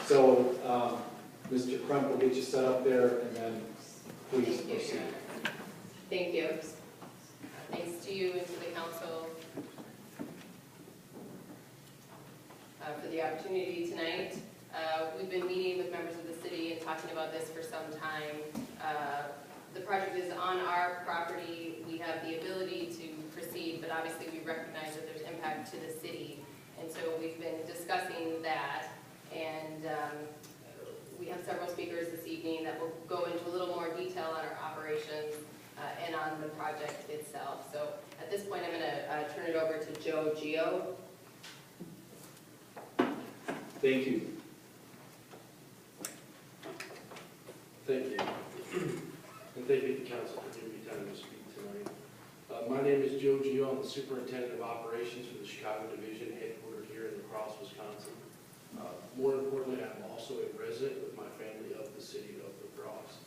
So, Mr. Crump will get you set up there, and then please Thank you, proceed. Your Honor. Thank you. Thanks to you and to the council for the opportunity tonight. We've been meeting with members of the city and talking about this for some time. The project is on our property. We have the ability to proceed, but obviously we recognize that there's impact to the city. And so we've been discussing that, and we have several speakers this evening that will go into a little more detail on our operations and on the project itself. So at this point, I'm going to turn it over to Joe Gio. Thank you. Thank you. And thank you to the council for giving me time to speak tonight. My name is Joe Gio. I'm the Superintendent of Operations for the Chicago Division, headquartered here in La Crosse, Wisconsin. More importantly, I'm also a resident with my family of the city of La Crosse.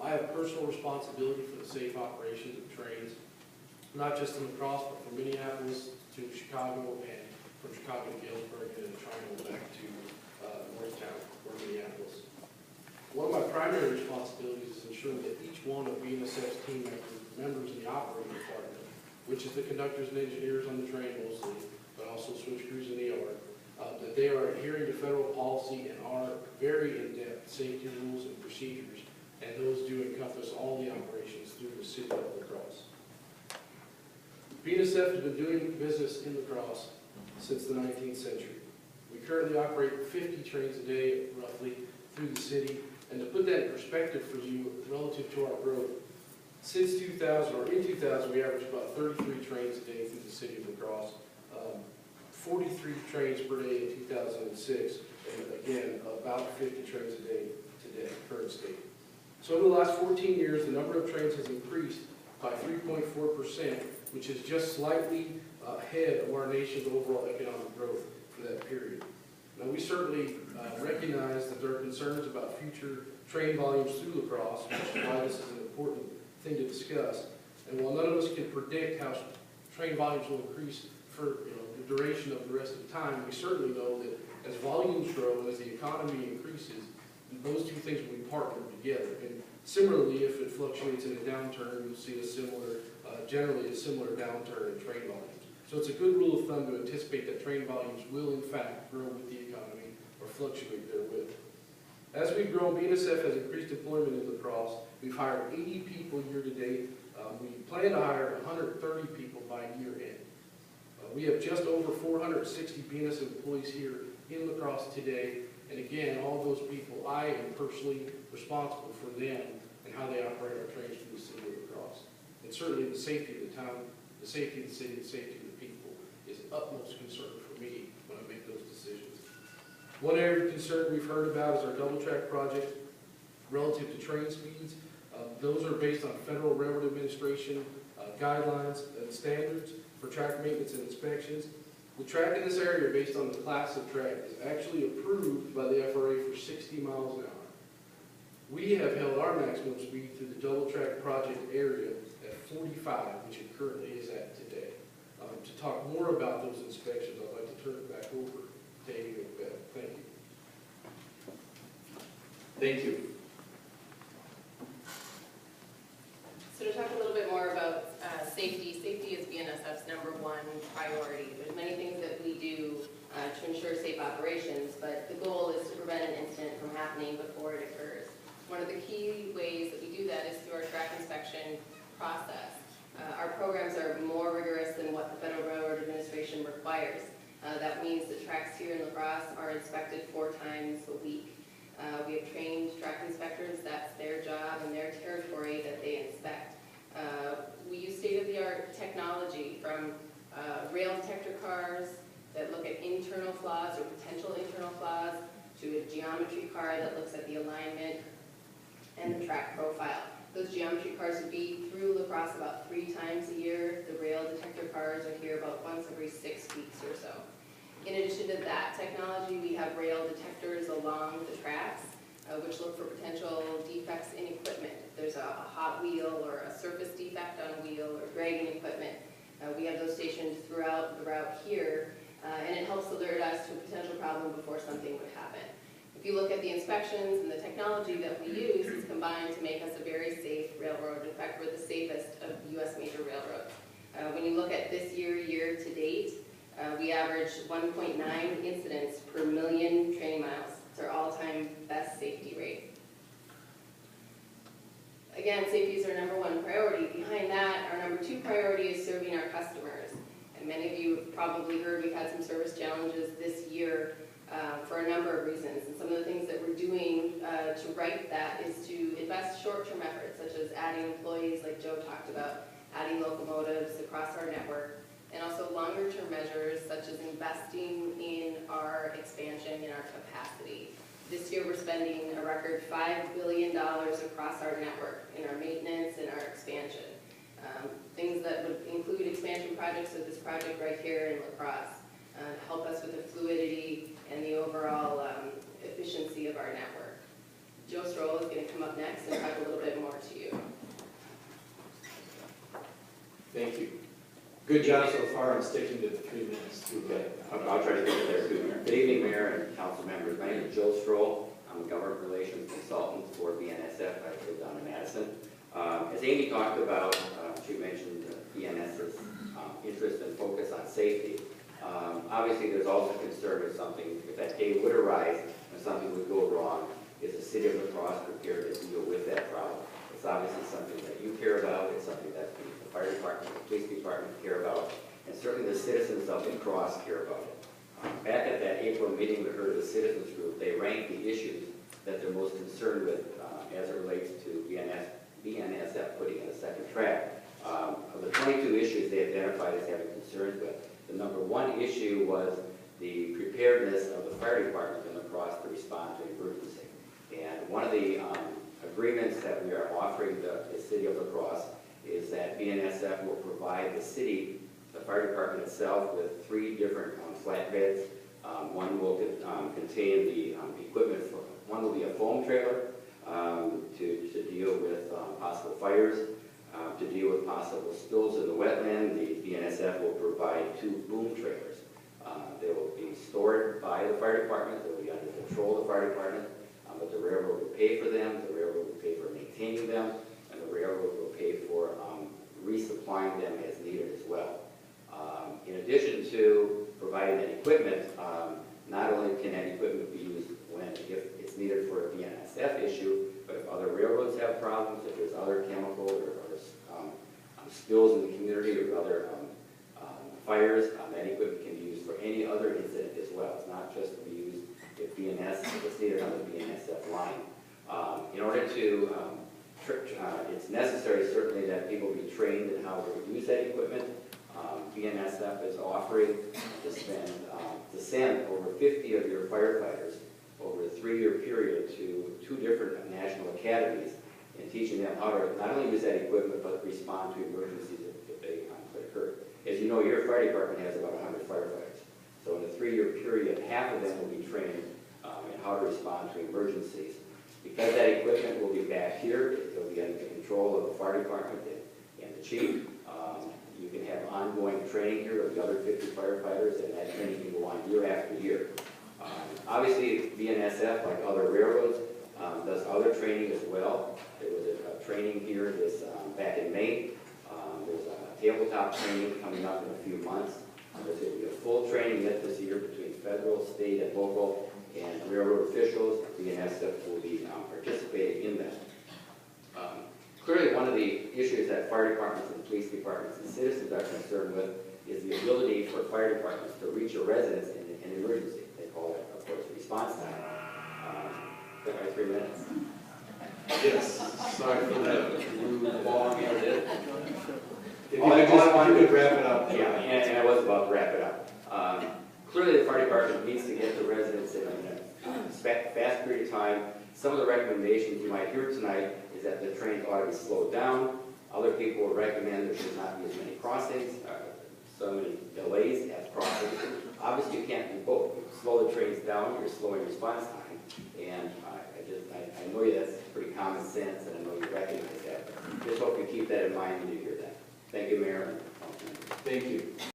I have personal responsibility for the safe operations of trains, not just in La Crosse, but from Minneapolis to Chicago, and from Chicago to Galesburg, and then triangle back to Northtown or Minneapolis. One of my primary responsibilities is ensuring that each one of BNSF's team members in the operating department, which is the conductors and engineers on the train mostly, but also switch crews in the yard, that they are adhering to federal policy and are very in-depth safety rules and procedures, and those do encompass all the operations through the city of La Crosse. BNSF has been doing business in La Crosse since the 19th century. We currently operate 50 trains a day, roughly, through the city. And to put that in perspective for you, relative to our growth, since 2000, or in 2000, we averaged about 33 trains a day through the city of La Crosse, 43 trains per day in 2006, and again, about 50 trains a day today, current state. So over the last 14 years, the number of trains has increased by 3.4%, which is just slightly ahead of our nation's overall economic growth for that period. Now, we certainly recognize that there are concerns about future train volumes through La Crosse, which is why this is an important thing to discuss. And while none of us can predict how train volumes will increase for the duration of the rest of the time, we certainly know that as volumes grow and as the economy increases, those two things will be partnered together. And similarly, if it fluctuates in a downturn, you'll see a similar, generally a similar downturn in train volumes. So it's a good rule of thumb to anticipate that train volumes will in fact grow with the economy or fluctuate therewith. As we've grown, BNSF has increased employment in La Crosse. We've hired 80 people year to date. We plan to hire 130 people by year end. We have just over 460 BNSF employees here in La Crosse today. And again, all those people, I am personally responsible for them and how they operate our trains through the city of La Crosse. And certainly the safety of the town, the safety of the city, the safety of the people is utmost concern for me when I make those decisions. One area of concern we've heard about is our double track project relative to train speeds. Those are based on Federal Railroad Administration guidelines and standards for track maintenance and inspections. The track in this area, based on the class of track, is actually approved by the FRA for 60 miles an hour. We have held our maximum speed through the double track project area at 45, which it currently is at today. To talk more about those inspections, I'd like to turn it back over to Amy McBeth. Thank you. Thank you. So to talk a little bit more about safety, safety is BNSF's #1 priority. There's many things that we do to ensure safe operations, but the goal is to prevent an incident from happening before it occurs. One of the key ways that we do that is through our track inspection process. Our programs are more rigorous than what the Federal Railroad Administration requires. That means that tracks here in La Crosse are inspected 4 times a week. We have trained track inspectors. That's their job and their territory that they inspect. We use state-of-the-art technology from rail detector cars that look at internal flaws or potential internal flaws to a geometry car that looks at the alignment and the track profile. Those geometry cars would be through La Crosse about 3 times a year. The rail detector cars are here about once every 6 weeks or so. In addition to that technology, we have rail detectors along the tracks, which look for potential defects in equipment. If there's a hot wheel or a surface defect on a wheel or dragging equipment, we have those stationed throughout the route here, and it helps alert us to a potential problem long before something would happen. If you look at the inspections and the technology that we use, it's combined to make us a very safe railroad. In fact, we're the safest of U.S. major railroads. When you look at this year to date, we averaged 1.9 incidents per million training miles. It's our all-time best safety rate. Again, safety is our number one priority. Behind that, our number two priority is serving our customers. And many of you have probably heard we've had some service challenges this year for a number of reasons. And some of the things that we're doing to right that is to invest short-term efforts, such as adding employees like Joe talked about, adding locomotives across our network, and also longer-term measures such as investing in our expansion and our capacity. This year we're spending a record $5 billion across our network in our maintenance and our expansion. Things that would include expansion projects, so this project right here in La Crosse, help us with the fluidity and the overall efficiency of our network. Joe Stroll is going to come up next and talk a little bit more to you. Thank you. Good job so far on sticking to the 3 minutes. Okay, I'll try to get there too. Good evening, Mayor and council members. My name is Joe Stroll. I'm a government relations consultant for BNSF. I live down in Madison. As Amy talked about, she mentioned BNSF's interest and focus on safety. Obviously, there's also concern if that day would arise and something would go wrong, is the city of La Crosse prepared to deal with that problem? It's obviously something that you care about. It's something that the fire department, the police department care about, and certainly the citizens of La Crosse care about it. Back at that April meeting we heard of the citizens group, they ranked the issues that they're most concerned with as it relates to BNSF putting in a second track. Of the 22 issues they identified as having concerns with, the number one issue was the preparedness of the fire department in La Crosse to respond to emergency. And one of the agreements that we are offering the city of La Crosse is that BNSF will provide the city, the fire department itself, with 3 different flatbeds. One will contain the equipment for, one will be a foam trailer to deal with possible fires, to deal with possible spills in the wetland. The BNSF will provide 2 boom trailers. They will be stored by the fire department. They will be under control of the fire department, but the railroad will pay for them. The railroad will pay for maintaining them, and the railroad will pay for resupplying them as needed as well. In addition to providing that equipment, not only can that equipment be used if it's needed for a BNSF issue, but if other railroads have problems, if there's other chemical or spills in the community or other fires, that equipment can be used for any other incident as well. It's not just to be used if it's needed on the BNSF line. In order to it's necessary, certainly, that people be trained in how to use that equipment. BNSF is offering to send over 50 of your firefighters over a 3-year period to 2 different national academies and teaching them how to not only use that equipment but respond to emergencies if they could occur. As you know, your fire department has about 100 firefighters. So in a 3-year period, half of them will be trained in how to respond to emergencies. Because that equipment will be back here, it will be under the control of the fire department and the chief. You can have ongoing training here of the other 50 firefighters, and that training can go on year after year. Obviously, BNSF, like other railroads, does other training as well. There was a training here back in May. There's a tabletop training coming up in a few months. There's going to be a full training yet this year between federal, state, and local, and railroad officials. BNSF will be participating in that. Clearly, one of the issues that fire departments and police departments and citizens are concerned with is the ability for fire departments to reach a residence in an emergency. They call it, of course, response time. Got my 3 minutes? Yes, sorry for that long edit. If you All I could wrap it up. Yeah, and I was about to wrap it up. Clearly, the fire department needs to get to residents in a fast period of time. Some of the recommendations you might hear tonight is that the trains ought to be slowed down. Other people would recommend there should not be as many crossings, so many delays at crossings. Obviously, you can't do both. You slow the trains down, you're slowing response time. And I know that's pretty common sense, and I know you recognize that. Just hope you keep that in mind when you hear that. Thank you, Mayor. Thank you.